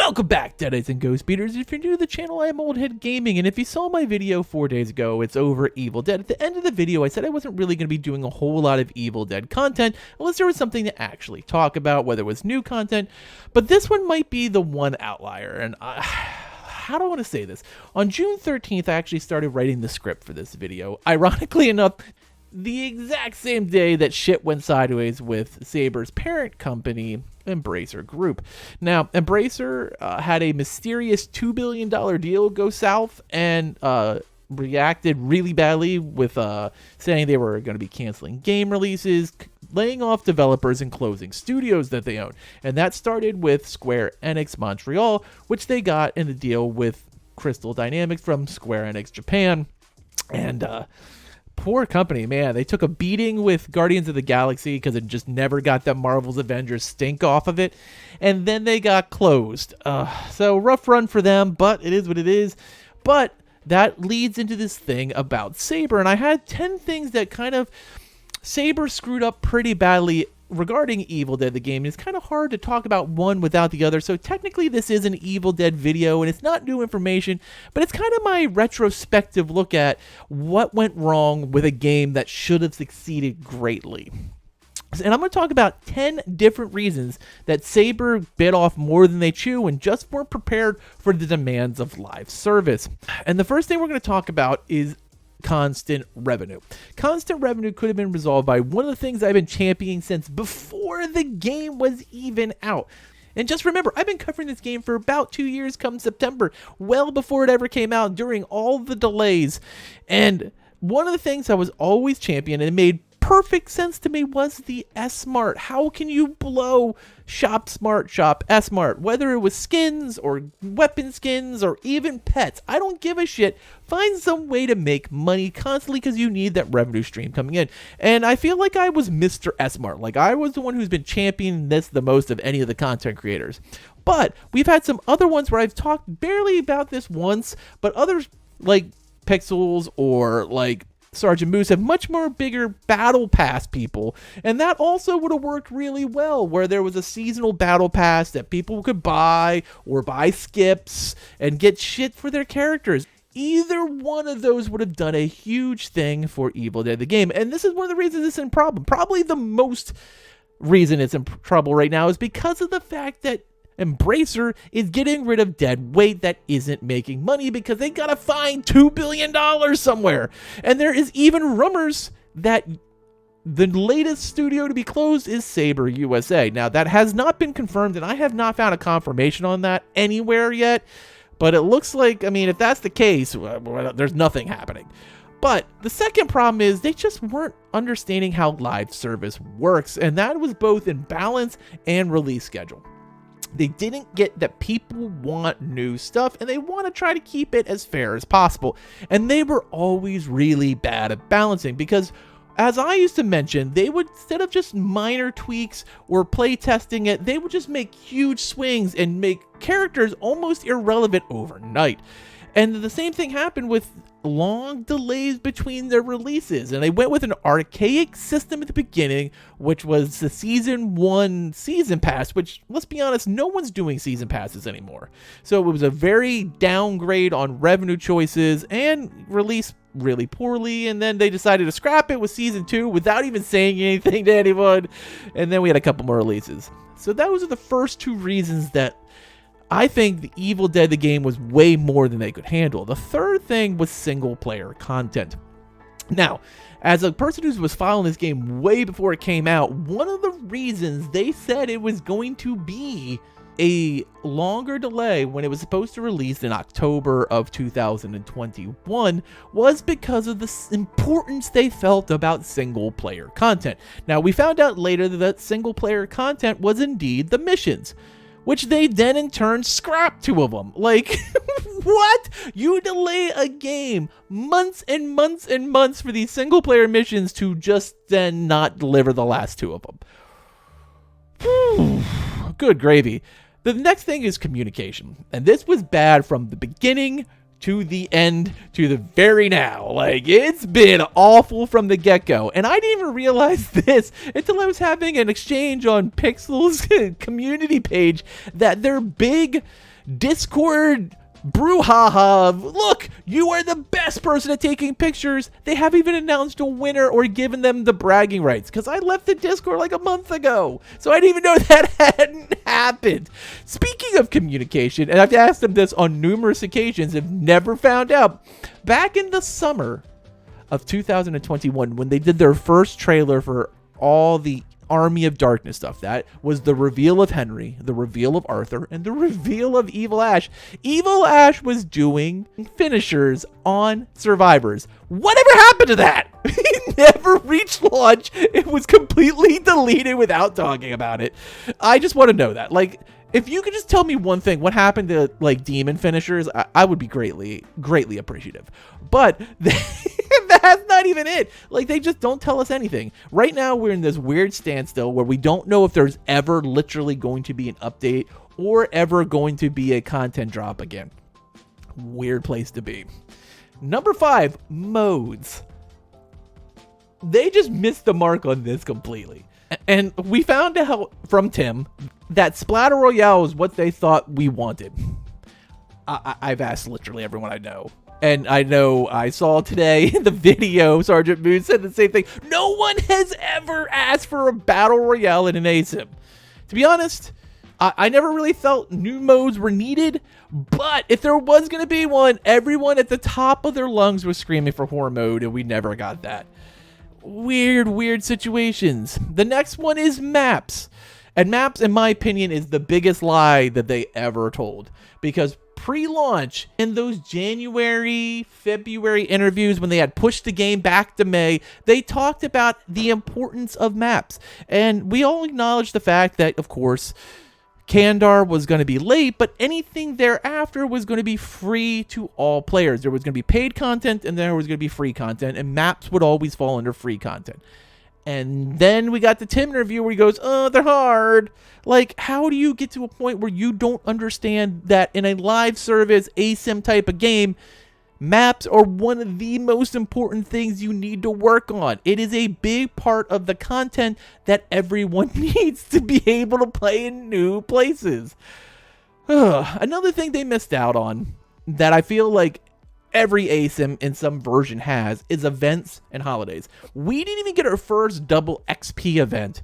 Welcome back, Deadites and Ghost Beaters. If you're new to the channel, I am Oldhead Gaming, and if you saw my video 4 days ago, it's over Evil Dead. At the end of the video, I said I wasn't really going to be doing a whole lot of Evil Dead content, unless there was something to actually talk about, whether it was new content, but this one might be the one outlier, and how do I want to say this? On June 13th, I actually started writing the script for this video. Ironically enough, the exact same day that shit went sideways with Saber's parent company, Embracer Group. Now, Embracer had a mysterious $2 billion deal go south and reacted really badly with saying they were going to be canceling game releases, laying off developers, and closing studios that they own. And that started with Square Enix Montreal, which they got in the deal with Crystal Dynamics from Square Enix Japan. And poor company, man. They took a beating with Guardians of the Galaxy because it just never got that Marvel's Avengers stink off of it. And then they got closed. So rough run for them, but it is what it is. But that leads into this thing about Saber. And I had 10 things that kind of Saber screwed up pretty badly regarding Evil Dead the game. It's kind of hard to talk about one without the other, so technically this is an Evil Dead video and it's not new information, but it's kind of my retrospective look at what went wrong with a game that should have succeeded greatly. And I'm going to talk about 10 different reasons that Saber bit off more than they chew and just weren't prepared for the demands of live service. And the first thing we're going to talk about is constant revenue. Constant revenue could have been resolved by one of the things I've been championing since before the game was even out. And just remember, I've been covering this game for about 2 years come September, well before it ever came out, during all the delays. And one of the things I was always championing, and it made perfect sense to me, was the S-Mart. How can you blow Shop Smart, Shop S-Mart? Whether it was skins or weapon skins or even pets, I don't give a shit. Find some way to make money constantly because you need that revenue stream coming in. And I feel like I was Mr. S-Mart. Like, I was the one who's been championing this the most of any of the content creators. But we've had some other ones where I've talked barely about this once, but others like Pixels or like Sergeant Moose have much more bigger battle pass people, and that also would have worked really well, where there was a seasonal battle pass that people could buy or buy skips and get shit for their characters. Either one of those would have done a huge thing for Evil Dead the game, and this is one of the reasons it's in problem. Probably the most reason it's in trouble right now is because of the fact that Embracer is getting rid of dead weight that isn't making money because they gotta find $2 billion somewhere. And there is even rumors that the latest studio to be closed is Saber USA. Now, that has not been confirmed, and I have not found a confirmation on that anywhere yet. But it looks like, I mean, if that's the case, there's nothing happening. But the second problem is they just weren't understanding how live service works, and that was both in balance and release schedule. They didn't get that people want new stuff and they want to try to keep it as fair as possible. And they were always really bad at balancing because, as I used to mention, they would, instead of just minor tweaks or play testing it, they would just make huge swings and make characters almost irrelevant overnight. And the same thing happened with long delays between their releases. And they went with an archaic system at the beginning, which was the Season 1 Season Pass, which, let's be honest, no one's doing Season Passes anymore. So it was a very downgrade on revenue choices and released really poorly. And then they decided to scrap it with Season 2 without even saying anything to anyone. And then we had a couple more releases. So those are the first two reasons that I think the Evil Dead the game was way more than they could handle. The third thing was single player content. Now, as a person who was following this game way before it came out, one of the reasons they said it was going to be a longer delay when it was supposed to release in October of 2021 was because of the importance they felt about single player content. Now, we found out later that single player content was indeed the missions, which they then in turn scrapped 2 of them. Like, what? You delay a game months and months and months for these single player missions to just then not deliver the last 2 of them. Whew. Good gravy. The next thing is communication. And this was bad from the beginning to the end, to the very now. Like, it's been awful from the get-go. And I didn't even realize this until I was having an exchange on Pixel's community page that their big Discord brouhaha. Look, you are the best person at taking pictures. They haven't even announced a winner or given them the bragging rights, because I left the Discord like a month ago, so I didn't even know that hadn't happened. Speaking of communication, and I've asked them this on numerous occasions, have never found out, back in the summer of 2021, when they did their first trailer for all the Army of Darkness stuff, that was the reveal of Henry, the reveal of Arthur, and the reveal of Evil Ash. Evil Ash was doing finishers on survivors. Whatever happened to that? He never reached launch. It was completely deleted without talking about it. I just want to know that. Like, if you could just tell me one thing, what happened to like demon finishers, I would be greatly appreciative. But that's not even it. Like, they just don't tell us anything. Right now, we're in this weird standstill where we don't know if there's ever literally going to be an update or ever going to be a content drop again. Weird place to be. Number 5, modes. They just missed the mark on this completely. And we found out from Tim that Splatter Royale is what they thought we wanted. I've asked literally everyone I know. And I know I saw today in the video, Sergeant Moon said the same thing. No one has ever asked for a Battle Royale in an ASIM. To be honest, I never really felt new modes were needed. But if there was going to be one, everyone at the top of their lungs was screaming for horror mode, and we never got that. Weird situations. The next one is maps. And maps, in my opinion, is the biggest lie that they ever told. Because pre-launch, in those January, February interviews when they had pushed the game back to May, they talked about the importance of maps. And we all acknowledge the fact that, of course, Kandar was going to be late, but anything thereafter was going to be free to all players. There was going to be paid content, and there was going to be free content, and maps would always fall under free content. And then we got the Tim interview where he goes, oh, they're hard. Like, how do you get to a point where you don't understand that in a live service ASIM type of game, maps are one of the most important things you need to work on? It is a big part of the content that everyone needs to be able to play in new places. Another thing they missed out on that I feel like every ASIM in some version has is events and holidays. We didn't even get our first double XP event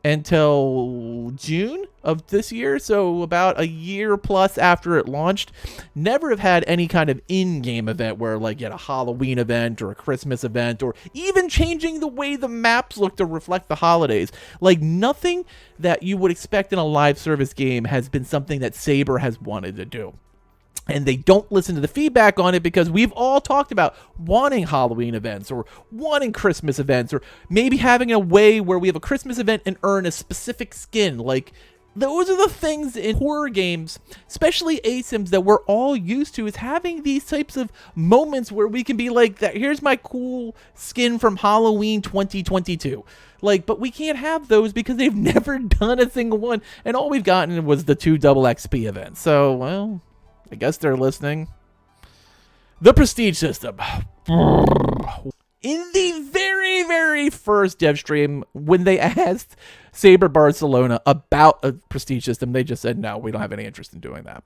until June of this year, so about a year plus after it launched. Never have had any kind of in-game event where like you had a Halloween event or a Christmas event or even changing the way the maps look to reflect the holidays. Like, nothing that you would expect in a live service game has been something that Saber has wanted to do. And they don't listen to the feedback on it because we've all talked about wanting Halloween events or wanting Christmas events or maybe having a way where we have a Christmas event and earn a specific skin. Like, those are the things in horror games, especially ASIMs, that we're all used to, is having these types of moments where we can be like, that here's my cool skin from Halloween 2022. Like, but we can't have those because they've never done a single one. And all we've gotten was the 2 double XP events. So, well, I guess they're listening. The prestige system. In the very first dev stream, when they asked Saber Barcelona about a prestige system, they just said, no, we don't have any interest in doing that.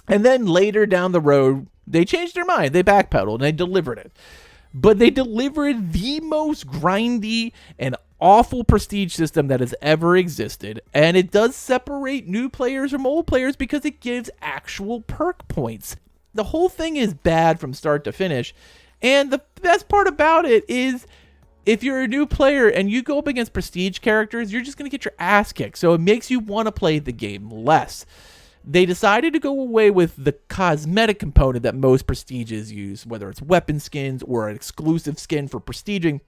And then later down the road, they changed their mind. They backpedaled and they delivered it. But they delivered the most grindy and awful prestige system that has ever existed, and it does separate new players from old players because it gives actual perk points. The whole thing is bad from start to finish, and the best part about it is if you're a new player and you go up against prestige characters, you're just going to get your ass kicked, so it makes you want to play the game less. They decided to go away with the cosmetic component that most prestiges use, whether it's weapon skins or an exclusive skin for prestiging,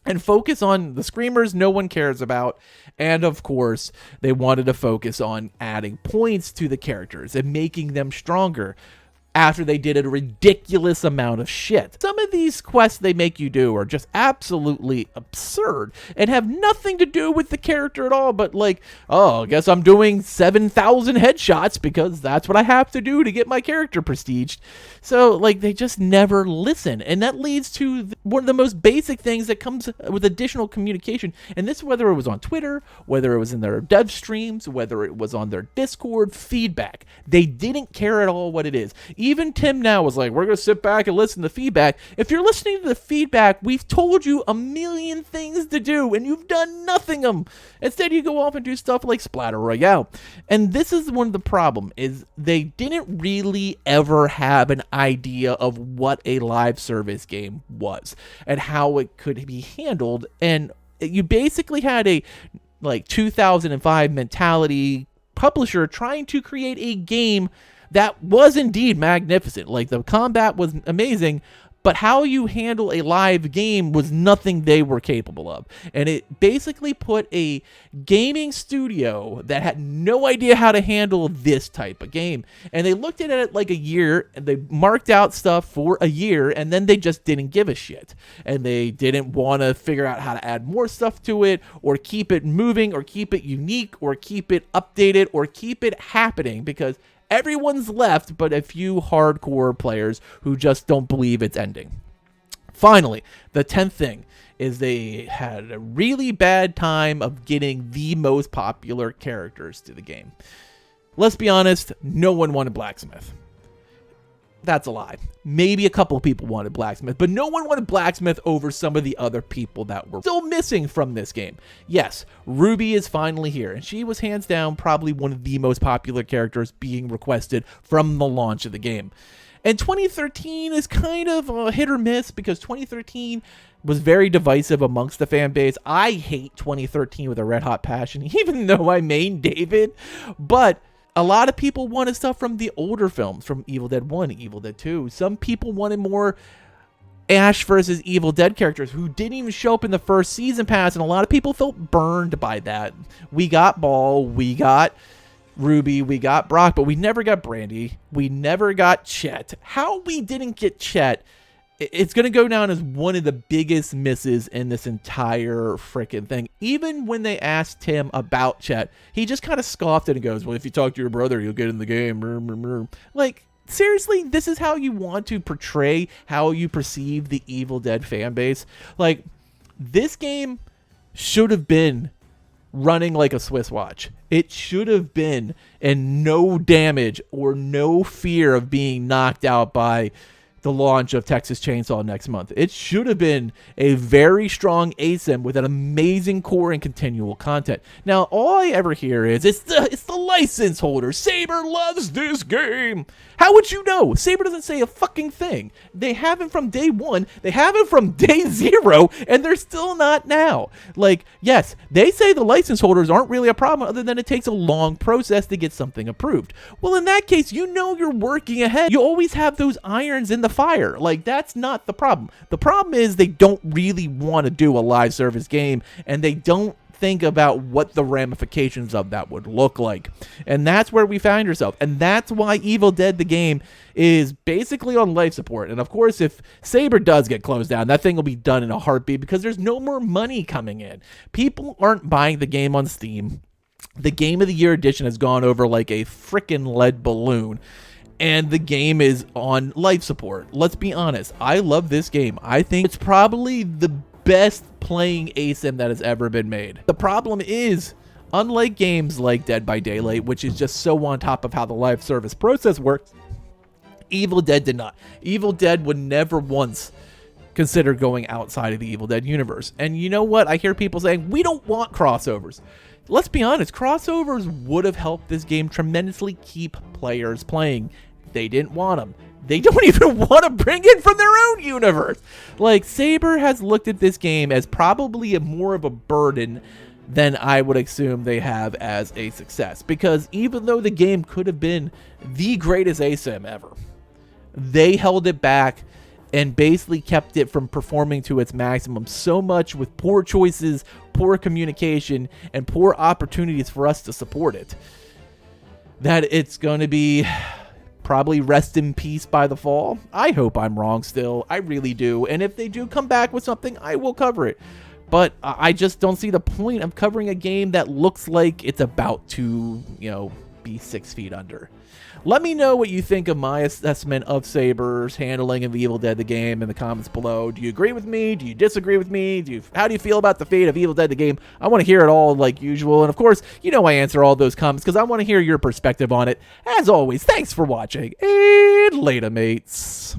and focus on the screamers no one cares about. And of course, they wanted to focus on adding points to the characters and making them stronger. after they did a ridiculous amount of shit. Some of these quests they make you do are just absolutely absurd and have nothing to do with the character at all, but like, oh, I guess I'm doing 7,000 headshots because that's what I have to do to get my character prestiged. So, like, they just never listen, and that leads to one of the most basic things that comes with additional communication, and this, whether it was on Twitter, whether it was in their dev streams, whether it was on their Discord, feedback. They didn't care at all what it is. Even Tim now was like, we're going to sit back and listen to feedback. If you're listening to the feedback, we've told you a million things to do, and you've done nothing of them. Instead, you go off and do stuff like Splatter Royale. And this is one of the problem, is they didn't really ever have an idea of what a live service game was and how it could be handled. And you basically had a like 2005 mentality publisher trying to create a game that was indeed magnificent. Like, the combat was amazing, but how you handle a live game was nothing they were capable of. And it basically put a gaming studio that had no idea how to handle this type of game. And they looked at it like a year, and they marked out stuff for a year, and then they just didn't give a shit. And they didn't want to figure out how to add more stuff to it, or keep it moving, or keep it unique, or keep it updated, or keep it happening, because everyone's left but a few hardcore players who just don't believe it's ending. Finally, the 10th thing is they had a really bad time of getting the most popular characters to the game. Let's be honest, no one wanted Blacksmith. That's a lie. Maybe a couple of people wanted Blacksmith, but no one wanted Blacksmith over some of the other people that were still missing from this game. Yes, Ruby is finally here, and she was hands down probably one of the most popular characters being requested from the launch of the game. And 2013 is kind of a hit or miss, because 2013 was very divisive amongst the fan base. I hate 2013 with a red hot passion, even though I main David, but a lot of people wanted stuff from the older films, from Evil Dead 1, Evil Dead 2. Some people wanted more Ash versus Evil Dead characters who didn't even show up in the first season pass, and a lot of people felt burned by that. We got Ball, we got Ruby, we got Brock, but we never got Brandy. We never got Chet. How we didn't get Chet, it's going to go down as one of the biggest misses in this entire freaking thing. Even when they asked him about Chet, he just kind of scoffed and goes, well, if you talk to your brother, you'll get in the game. Like, seriously, this is how you want to portray how you perceive the Evil Dead fan base? Like, this game should have been running like a Swiss watch. It should have been in no damage or no fear of being knocked out by the launch of Texas Chainsaw next month. It should have been a very strong ASIM with an amazing core and continual content. Now, all I ever hear is, it's the license holder. Saber loves this game. How would you know? Saber doesn't say a fucking thing. They have him from day one. They have him from day zero, and they're still not now. Like, yes, they say the license holders aren't really a problem, other than it takes a long process to get something approved. Well, in that case, you know you're working ahead. You always have those irons in the fire. Like, that's not the problem. The problem is they don't really want to do a live service game, and they don't think about what the ramifications of that would look like. And that's where we find ourselves. And that's why Evil Dead the game is basically on life support. And of course, if Saber does get closed down, that thing will be done in a heartbeat, because there's no more money coming in. People aren't buying the game on Steam. The Game of the Year edition has gone over like a freaking lead balloon, and the game is on life support. Let's be honest. I love this game. I think it's probably the best playing ASIM that has ever been made. The problem is, unlike games like Dead by Daylight, which is just so on top of how the live service process works, Evil Dead did not. Evil Dead would never once consider going outside of the Evil Dead universe. And you know what? I hear people saying, we don't want crossovers. Let's be honest, crossovers would have helped this game tremendously keep players playing. They didn't want them. They don't even want to bring it from their own universe. Like, Saber has looked at this game as probably more of a burden than I would assume they have as a success. Because even though the game could have been the greatest ASIM ever, they held it back and basically kept it from performing to its maximum so much, with poor choices, poor communication, and poor opportunities for us to support it, that it's going to be probably rest in peace by the fall. I hope I'm wrong still. I really do. And if they do come back with something, I will cover it. But I just don't see the point of covering a game that looks like it's about to, be 6 feet under. Let me know what you think of my assessment of Saber's handling of Evil Dead the game in the comments below. Do you agree with me? Do you disagree with me? How do you feel about the fate of Evil Dead the game? I want to hear it all like usual. And of course, I answer all those comments because I want to hear your perspective on it. As always, thanks for watching, and later, mates.